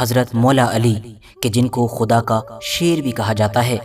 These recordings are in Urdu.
حضرت مولا علی کہ جن کو خدا کا شیر بھی کہا جاتا ہے۔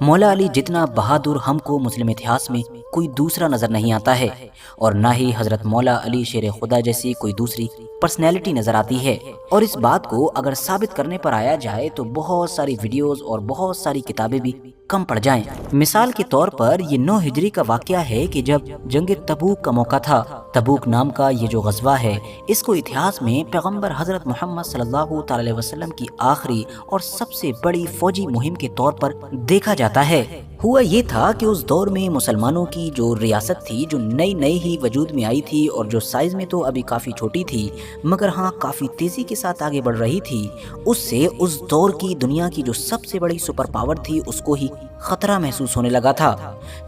مولا علی جتنا بہادر ہم کو مسلم اتہاس میں کوئی دوسرا نظر نہیں آتا ہے، اور نہ ہی حضرت مولا علی شیر خدا جیسی کوئی دوسری پرسنالٹی نظر آتی ہے۔ اور اس بات کو اگر ثابت کرنے پر آیا جائے تو بہت ساری ویڈیوز اور بہت ساری کتابیں بھی کم پڑ جائیں۔ مثال کے طور پر یہ 9 ہجری کا واقعہ ہے کہ جب جنگ تبوک کا موقع تھا۔ تبوک نام کا یہ جو غزوہ ہے، اس کو اتہاس میں پیغمبر حضرت محمد صلی اللہ تعالی علیہ وسلم کی آخری اور سب سے بڑی فوجی مہم کے طور پر دیکھا جاتا ہے۔ ہوا یہ تھا کہ اس دور میں مسلمانوں کی جو ریاست تھی، جو نئی ہی وجود میں آئی تھی اور جو سائز میں تو ابھی کافی چھوٹی تھی مگر ہاں کافی تیزی کے ساتھ آگے بڑھ رہی تھی، اس سے اس دور کی دنیا کی جو سب سے بڑی سپر پاور تھی اس کو ہی خطرہ محسوس ہونے لگا تھا۔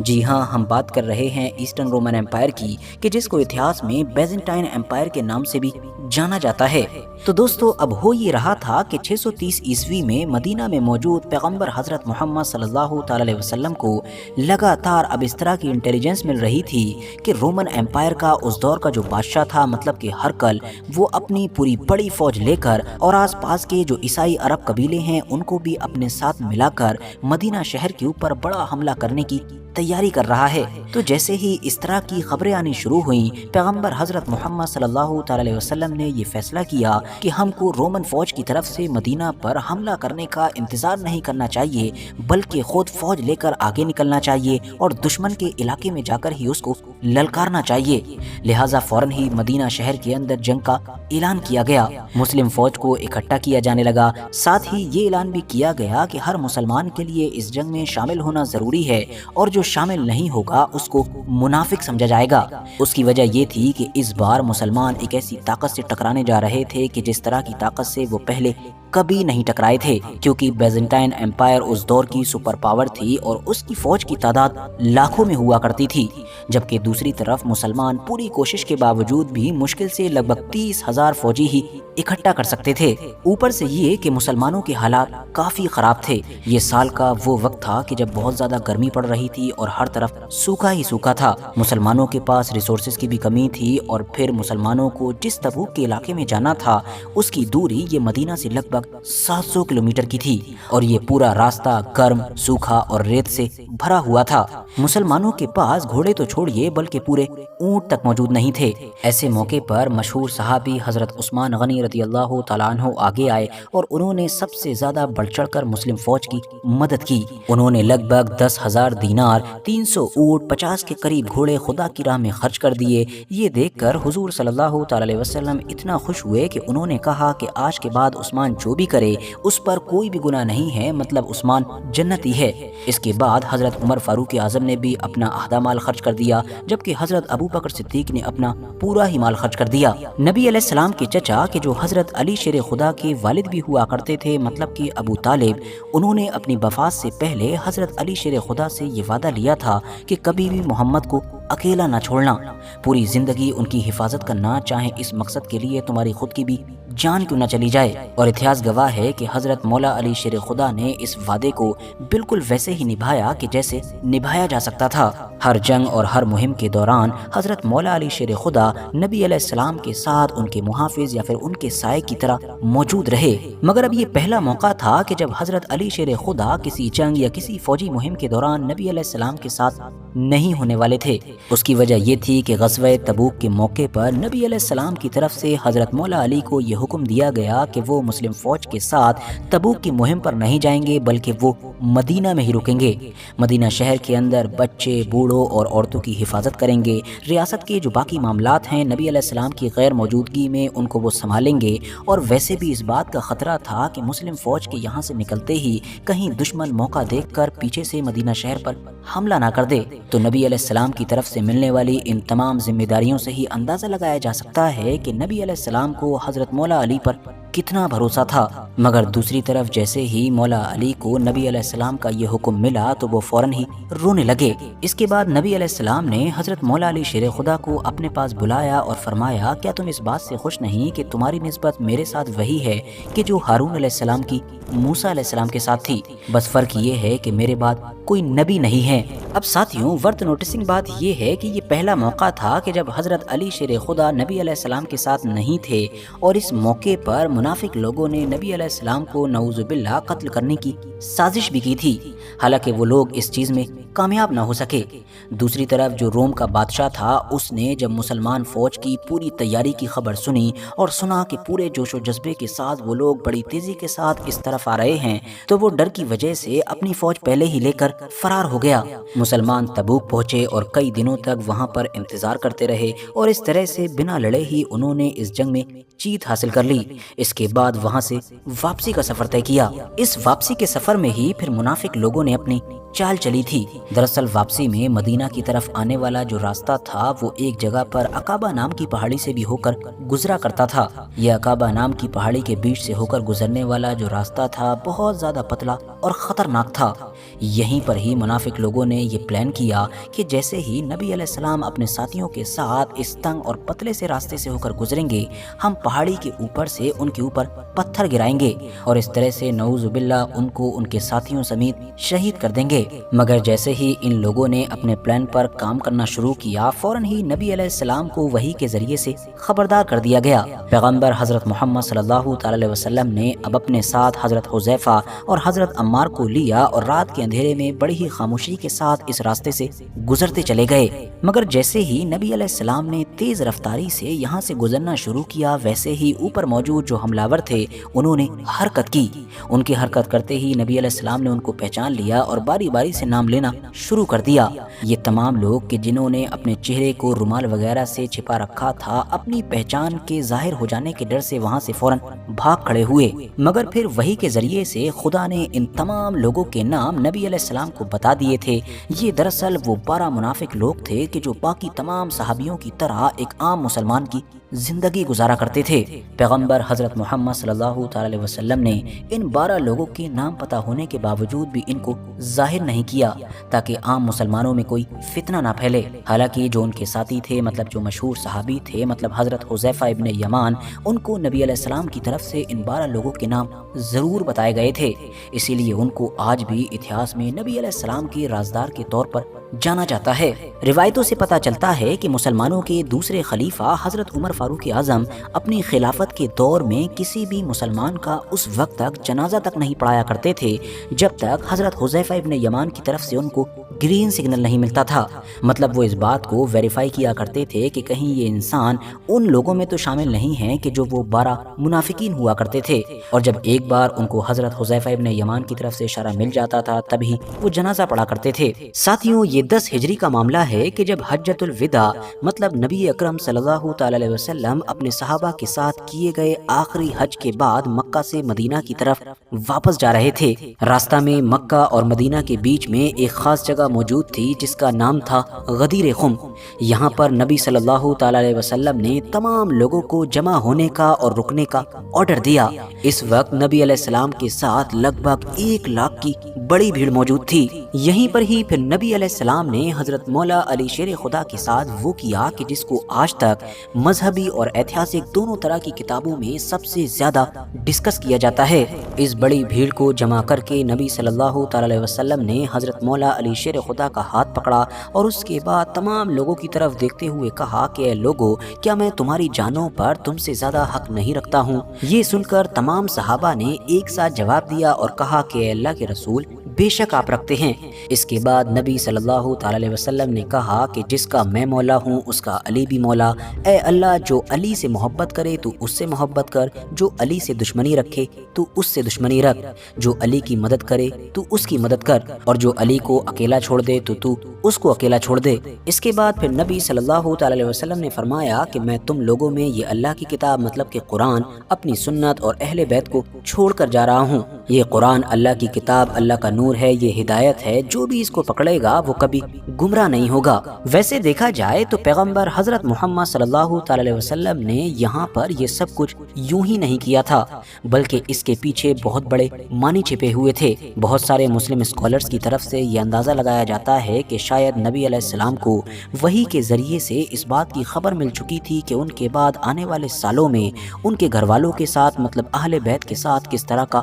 جی ہاں، ہم بات کر رہے ہیں ایسٹرن رومن امپائر کی، کہ جس کو اتہاس میں بیزنٹائن امپائر کے نام سے بھی جانا جاتا ہے۔ تو دوستو، اب ہو یہ رہا تھا کہ 630 عیسوی میں مدینہ میں موجود پیغمبر حضرت محمد صلی اللہ تعالی علیہ وسلم کو لگاتار اب اس طرح کی انٹیلیجنس مل رہی تھی کہ رومن امپائر کا اس دور کا جو بادشاہ تھا، مطلب کہ ہرقل، وہ اپنی پوری بڑی فوج لے کر اور آس پاس کے جو عیسائی عرب قبیلے ہیں ان کو بھی اپنے ساتھ ملا کر مدینہ شہر کے اوپر بڑا حملہ کرنے کی تیاری کر رہا ہے۔ تو جیسے ہی اس طرح کی خبریں آنی شروع ہوئیں، پیغمبر حضرت محمد صلی اللہ تعالی علیہ وسلم نے یہ فیصلہ کیا کہ ہم کو رومن فوج کی طرف سے مدینہ پر حملہ کرنے کا انتظار نہیں کرنا چاہیے، بلکہ خود فوج لے کر آگے نکلنا چاہیے اور دشمن کے علاقے میں جا کر ہی اس کو للکارنا چاہیے۔ لہٰذا فوراً ہی مدینہ شہر کے اندر جنگ کا اعلان کیا گیا، مسلم فوج کو اکٹھا کیا جانے لگا، ساتھ ہی یہ اعلان بھی کیا گیا کہ ہر مسلمان کے لیے اس جنگ میں شامل ہونا ضروری ہے، اور جو شامل نہیں ہوگا اس کو منافق سمجھا جائے گا۔ اس کی وجہ یہ تھی کہ اس بار مسلمان ایک ایسی طاقت سے ٹکرانے جا رہے تھے کہ جس طرح کی طاقت سے وہ پہلے کبھی نہیں ٹکرائے تھے، کیونکہ بیزنٹائن امپائر اس دور کی سپر پاور تھی اور اس کی فوج کی تعداد لاکھوں میں ہوا کرتی تھی، جبکہ دوسری طرف مسلمان پوری کوشش کے باوجود بھی مشکل سے لگ بھگ 30,000 فوجی ہی اکٹھا کر سکتے تھے۔ اوپر سے یہ کہ مسلمانوں کے حالات کافی خراب تھے۔ یہ سال کا وہ وقت تھا کہ جب بہت زیادہ گرمی پڑ رہی تھی اور ہر طرف سوکھا ہی سوکھا تھا، مسلمانوں کے پاس ریسورسز کی بھی کمی تھی، اور پھر مسلمانوں کو جس تبوک کے علاقے میں جانا تھا اس کی دوری یہ مدینہ سے لگ بھگ 700 کلومیٹر کی تھی، اور یہ پورا راستہ گرم، سوکھا اور ریت سے بھرا ہوا تھا۔ مسلمانوں کے پاس گھوڑے تو چھوڑیے بلکہ پورے اونٹ تک موجود نہیں تھے۔ ایسے موقع پر مشہور صحابی حضرت عثمان غنی رضی اللہ تعالیٰ عنہ آگے آئے اور انہوں نے سب سے زیادہ بڑھ چڑھ کر مسلم فوج کی مدد کی۔ انہوں نے لگ بھگ 10,000 دینار، 300 اونٹ، 50 کے قریب گھوڑے خدا کی راہ میں خرچ کر دیے۔ یہ دیکھ کر حضور صلی اللہ تعالی علیہ وسلم اتنا خوش ہوئے کہ انہوں نے کہا کہ آج کے بعد عثمان جو بھی کرے اس پر کوئی بھی گناہ نہیں ہے، مطلب عثمان جنتی ہے۔ اس کے بعد حضرت عمر فاروق اعظم نے بھی اپنا آدھا مال خرچ کر دیا، جبکہ حضرت ابو بکر صدیق نے اپنا پورا ہی مال خرچ کر دیا۔ نبی علیہ السلام کے چچا کہ جو حضرت علی شیر خدا کے والد بھی ہوا کرتے تھے، مطلب کہ ابو طالب، انہوں نے اپنی وفات سے پہلے حضرت علی شیر خدا سے یہ وعدہ لیا تھا کہ کبھی بھی محمد کو اکیلا نہ چھوڑنا، پوری زندگی ان کی حفاظت کرنا، چاہے اس مقصد کے لیے تمہاری خود کی بھی جان کیوں نہ چلی جائے۔ اور اتہاس گواہ ہے کہ حضرت مولا علی شیر خدا نے اس وعدے کو بالکل ویسے ہی نبھایا کہ جیسے نبھایا جا سکتا تھا۔ ہر جنگ اور ہر مہم کے دوران حضرت مولا علی شیر خدا نبی علیہ السلام کے ساتھ ان کے محافظ یا پھر ان کے سائے کی طرح موجود رہے۔ مگر اب یہ پہلا موقع تھا کہ جب حضرت علی شیر خدا کسی جنگ یا کسی فوجی مہم کے دوران نبی علیہ السلام کے ساتھ نہیں ہونے والے تھے۔ اس کی وجہ یہ تھی کہ غزوہ تبوک کے موقع پر نبی علیہ السلام کی طرف سے حضرت مولا علی کو یہ حکم دیا گیا کہ وہ مسلم فوج کے ساتھ تبوک کی مہم پر نہیں جائیں گے، بلکہ وہ مدینہ میں ہی رکیں گے۔ مدینہ شہر کے اندر بچے، بوڑھوں اور عورتوں کی حفاظت کریں گے۔ ریاست کے جو باقی معاملات ہیں نبی علیہ السلام کی غیر موجودگی میں ان کو وہ سنبھالیں گے، اور ویسے بھی اس بات کا خطرہ تھا کہ مسلم فوج کے یہاں سے نکلتے ہی کہیں دشمن موقع دیکھ کر پیچھے سے مدینہ شہر پر حملہ نہ کر دے۔ تو نبی علیہ السلام کی طرف سے ملنے والی ان تمام ذمہ داریوں سے ہی اندازہ لگایا جا سکتا ہے کہ نبی علیہ السلام کو حضرت مولا علی پر کتنا بھروسہ تھا۔ مگر دوسری طرف جیسے ہی مولا علی کو نبی علیہ السلام کا یہ حکم ملا تو وہ فوراً ہی رونے لگے۔ اس کے بعد نبی علیہ السلام نے حضرت مولا علی شیر خدا کو اپنے پاس بلایا اور فرمایا، کیا تم اس بات سے خوش نہیں کہ تمہاری نسبت میرے ساتھ وہی ہے کہ جو ہارون علیہ السلام کی موسیٰ علیہ السلام کے ساتھ تھی، بس فرق یہ ہے کہ میرے بعد کوئی نبی نہیں ہے۔ اب ساتھیوں، ورتھ نوٹسنگ بات یہ ہے کہ یہ پہلا موقع تھا کہ جب حضرت علی شیر خدا نبی علیہ السلام کے ساتھ نہیں تھے، اور اس موقع پر منافق لوگوں نے نبی علیہ السلام کو نعوذ باللہ قتل کرنے کی سازش بھی کی تھی، حالانکہ وہ لوگ اس چیز میں کامیاب نہ ہو سکے۔ دوسری طرف جو روم کا بادشاہ تھا، اس نے جب مسلمان فوج کی پوری تیاری کی خبر سنی اور سنا کہ پورے جوش و جذبے کے ساتھ وہ لوگ بڑی تیزی کے ساتھ اس طرف آ رہے ہیں، تو وہ ڈر کی وجہ سے اپنی فوج پہلے ہی لے کر فرار ہو گیا۔ مسلمان تبوک پہنچے اور کئی دنوں تک وہاں پر انتظار کرتے رہے، اور اس طرح سے بنا لڑے ہی انہوں نے اس جنگ میں جیت حاصل کر لی۔ اس کے بعد وہاں سے واپسی کا سفر طے کیا۔ اس واپسی کے سفر میں ہی پھر منافق لوگوں نے اپنی چال چلی تھی۔ دراصل واپسی میں مدینہ کی طرف آنے والا جو راستہ تھا وہ ایک جگہ پر عقابہ نام کی پہاڑی سے بھی ہو کر گزرا کرتا تھا۔ یہ عقابہ نام کی پہاڑی کے بیچ سے ہو کر گزرنے والا جو راستہ تھا بہت زیادہ پتلا اور خطرناک تھا۔ یہیں پر ہی منافق لوگوں نے یہ پلان کیا کہ جیسے ہی نبی علیہ السلام اپنے ساتھیوں کے ساتھ اس تنگ اور پتلے سے راستے سے ہو کر گزریں گے، ہم پہاڑی کے اوپر سے ان کے اوپر پتھر گرائیں گے اور اس طرح سے نعوذ باللہ ان کو ان کے ساتھیوں سمیت شہید کر دیں گے۔ مگر جیسے ہی ان لوگوں نے اپنے پلان پر کام کرنا شروع کیا، فوراً ہی نبی علیہ السلام کو وحی کے ذریعے سے خبردار کر دیا گیا۔ پیغمبر حضرت محمد صلی اللہ تعالی علیہ وسلم نے اب اپنے ساتھ حضرت حذیفہ اور حضرت عمار کو لیا اور رات کے اندھیرے میں بڑی ہی خاموشی کے ساتھ اس راستے سے گزرتے چلے گئے۔ مگر جیسے ہی نبی علیہ السلام نے تیز رفتاری سے یہاں سے گزرنا شروع کیا، ویسے ہی اوپر موجود جو حملہ ور تھے انہوں نے حرکت کی۔ ان کی حرکت کرتے ہی نبی علیہ السلام نے ان کو پہچان لیا اور باری باری سے نام لینا شروع کر دیا۔ یہ تمام لوگ کہ جنہوں نے اپنے چہرے کو رومال وغیرہ سے چھپا رکھا تھا، اپنی پہچان کے ظاہر ہو جانے کے ڈر سے وہاں سے فوراً بھاگ کھڑے ہوئے۔ مگر پھر وحی کے ذریعے سے خدا نے ان تمام لوگوں کے نام نبی علیہ السلام کو بتا دیے تھے۔ یہ دراصل وہ 12 منافق لوگ تھے کہ جو باقی تمام صحابیوں کی طرح ایک عام مسلمان کی زندگی گزارا کرتے تھے۔ پیغمبر حضرت محمد صلی اللہ تعالی علیہ وسلم نے ان 12 لوگوں کے نام پتہ ہونے کے باوجود بھی ان کو ظاہر نہیں کیا تاکہ عام مسلمانوں میں کوئی فتنہ نہ پھیلے۔ حالانکہ جو ان کے ساتھی تھے، مطلب جو مشہور صحابی تھے، مطلب حضرت حذیفہ ابن یمان، ان کو نبی علیہ السلام کی طرف سے ان 12 لوگوں کے نام ضرور بتائے گئے تھے، اسی لیے ان کو آج بھی اتہاس میں نبی علیہ السلام کے رازدار کے طور پر جانا جاتا ہے۔ روایتوں سے پتہ چلتا ہے کہ مسلمانوں کے دوسرے خلیفہ حضرت عمر فاروق اعظم اپنی خلافت کے دور میں کسی بھی مسلمان کا اس وقت تک جنازہ تک نہیں پڑھایا کرتے تھے جب تک حضرت حذیفہ ابن یمان کی طرف سے ان کو گرین سگنل نہیں ملتا تھا۔ مطلب وہ اس بات کو ویریفائی کیا کرتے تھے کہ کہیں یہ انسان ان لوگوں میں تو شامل نہیں ہیں کہ جو وہ 12 منافقین ہوا کرتے تھے، اور جب ایک بار ان کو حضرت حذیفہ ابن یمان کی طرف سے اشارہ مل جاتا تھا تبھی وہ جنازہ پڑھا کرتے تھے۔ ساتھیوں، یہ 10 ہجری کا معاملہ ہے کہ جب حجۃ الوداع مطلب نبی اکرم صلی اللہ تعالی علیہ وسلم اپنے صحابہ کے ساتھ کیے گئے آخری حج کے بعد مکہ سے مدینہ کی طرف واپس جا رہے تھے۔ راستہ میں مکہ اور مدینہ کے بیچ میں ایک خاص جگہ موجود تھی جس کا نام تھا غدیر خم۔ یہاں پر نبی صلی اللہ تعالی علیہ وسلم نے تمام لوگوں کو جمع ہونے کا اور رکنے کا آرڈر دیا۔ اس وقت نبی علیہ السلام کے ساتھ لگ بھگ 1 لاکھ کی بڑی بھیڑ موجود تھی۔ یہیں پر ہی پھر نبی علیہ السلام نے حضرت مولا علی شیر خدا کے ساتھ وہ کیا کہ جس کو آج تک مذہبی اور ایتہاسک دونوں طرح کی کتابوں میں سب سے زیادہ ڈسکس کیا جاتا ہے۔ اس بڑی بھیڑ کو جمع کر کے نبی صلی اللہ تعالی علیہ وسلم نے حضرت مولا علی شیر خدا کا ہاتھ پکڑا اور اس کے بعد تمام لوگوں کی طرف دیکھتے ہوئے کہا کہ اے لوگو، کیا میں تمہاری جانوں پر تم سے زیادہ حق نہیں رکھتا ہوں؟ یہ سن کر تمام صحابہ نے ایک ساتھ جواب دیا اور کہا کہ اے اللہ کے رسول، بے شک آپ رکھتے ہیں۔ اس کے بعد نبی صلی اللہ تعالی علیہ وسلم نے کہا کہ جس کا میں مولا ہوں اس کا علی بھی مولا۔ اے اللہ، جو علی سے محبت کرے تو اس سے محبت کر، جو علی سے دشمنی رکھے تو اس سے دشمنی رکھ، جو علی کی مدد کرے تو اس کی مدد کر، اور جو علی کو اکیلا چھوڑ دے تو اس کو اکیلا چھوڑ دے۔ اس کے بعد پھر نبی صلی اللہ تعالی علیہ وسلم نے فرمایا کہ میں تم لوگوں میں یہ اللہ کی کتاب مطلب کہ قرآن، اپنی سنت اور اہل بیت کو چھوڑ کر جا رہا ہوں۔ یہ قرآن اللہ کی کتاب، اللہ کا نور ہے، یہ ہدایت ہے، جو بھی اس کو پکڑے گا وہ کبھی گمراہ نہیں ہوگا۔ ویسے دیکھا جائے تو پیغمبر حضرت محمد صلی اللہ تعالی علیہ وسلم نے یہاں پر یہ سب کچھ یوں ہی نہیں کیا تھا، بلکہ اس کے پیچھے بہت بڑے معنی چھپے ہوئے تھے۔ بہت سارے مسلم اسکالرز کی طرف سے یہ اندازہ لگایا جاتا ہے کہ شاید نبی علیہ السلام کو وحی کے ذریعے سے اس بات کی خبر مل چکی تھی کہ ان کے بعد آنے والے سالوں میں ان کے گھر والوں کے ساتھ مطلب اہل بیت کے ساتھ کس طرح کا